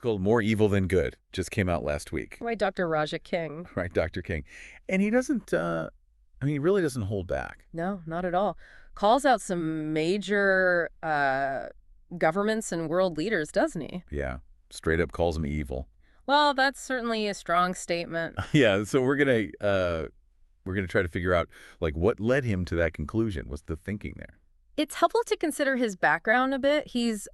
called More Evil Than Good. Just came out last week. Right, Dr. Raja King. Right, Dr. King. And he doesn't, he really doesn't hold back. No, not at all. Calls out some major governments and world leaders, doesn't he? Yeah, straight up calls him evil. Well, that's certainly a strong statement. Yeah, so we're gonna try to figure out, like, what led him to that conclusion. What's the thinking there? It's helpful to consider his background a bit. He's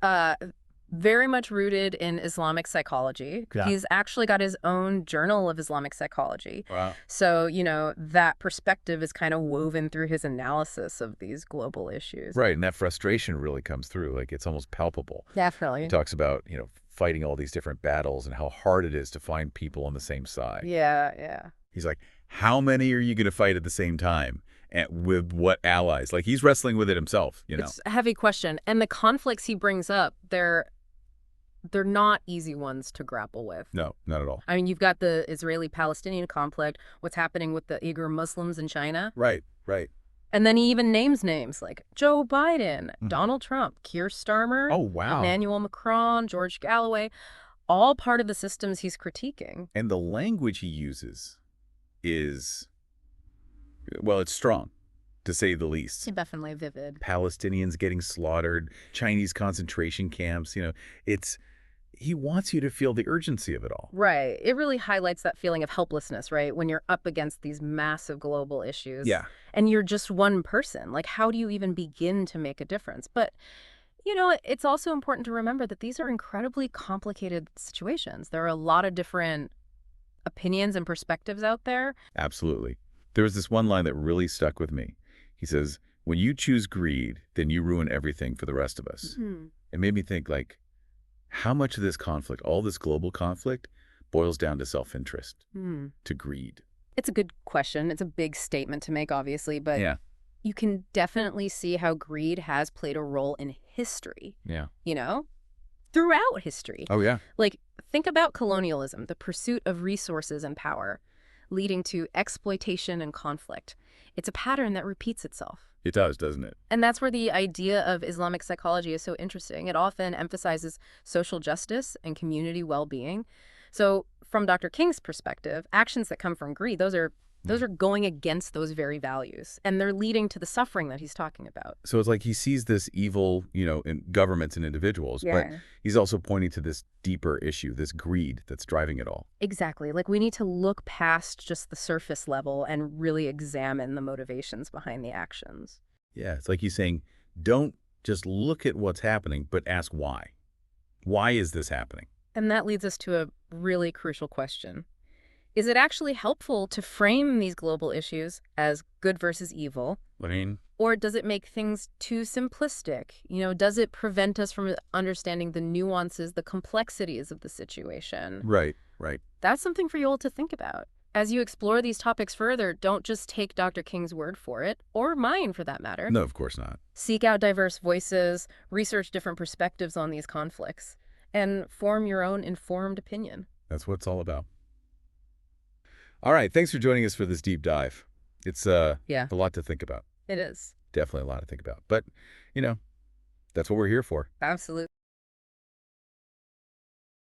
very much rooted in Islamic psychology. Yeah. He's actually got his own journal of Islamic psychology. Wow. So, that perspective is kind of woven through his analysis of these global issues. Right, and that frustration really comes through. Like, it's almost palpable. Definitely. He talks about, fighting all these different battles and how hard it is to find people on the same side. Yeah, yeah. He's like, how many are you going to fight at the same time? And with what allies? Like, he's wrestling with it himself, It's a heavy question. And the conflicts he brings up, they're not easy ones to grapple with. No, not at all. I mean, you've got the Israeli-Palestinian conflict, what's happening with the Uyghur Muslims in China. Right, right. And then he even names names like Joe Biden, Donald Trump, Keir Starmer, Oh, wow. Emmanuel Macron, George Galloway, all part of the systems he's critiquing. And the language he uses is, well, it's strong, to say the least. Definitely vivid. Palestinians getting slaughtered, Chinese concentration camps, he wants you to feel the urgency of it all. Right. It really highlights that feeling of helplessness, right? When you're up against these massive global issues. Yeah. And you're just one person. Like, how do you even begin to make a difference? But, it's also important to remember that these are incredibly complicated situations. There are a lot of different opinions and perspectives out there. Absolutely. There was this one line that really stuck with me. He says, when you choose greed, then you ruin everything for the rest of us. It made me think, like, how much of this conflict, all this global conflict, boils down to self-interest, to greed? It's a good question. It's a big statement to make, obviously, but Yeah. you can definitely see how greed has played a role in history, Yeah. throughout history. Oh, yeah. Like, think about colonialism, the pursuit of resources and power, leading to exploitation and conflict. It's a pattern that repeats itself. It does, doesn't it? And that's where the idea of Islamic psychology is so interesting. It often emphasizes social justice and community well-being. So from Dr. King's perspective, actions that come from greed, those are going against those very values. And they're leading to the suffering that he's talking about. So it's like he sees this evil, in governments and individuals, but he's also pointing to this deeper issue, this greed that's driving it all. Exactly. Like, we need to look past just the surface level and really examine the motivations behind the actions. Yeah, it's like he's saying, don't just look at what's happening, but ask why. Why is this happening? And that leads us to a really crucial question. Is it actually helpful to frame these global issues as good versus evil? I mean, Or does it make things too simplistic? Does it prevent us from understanding the nuances, the complexities of the situation? right, right. That's something for you all to think about. As you explore these topics further, don't just take Dr. King's word for it, or mine for that matter. No, of course not. Seek out diverse voices, research different perspectives on these conflicts, and form your own informed opinion. That's what it's all about. All right, thanks for joining us for this deep dive. It's a lot to think about. It is. Definitely a lot to think about. But, that's what we're here for. Absolutely.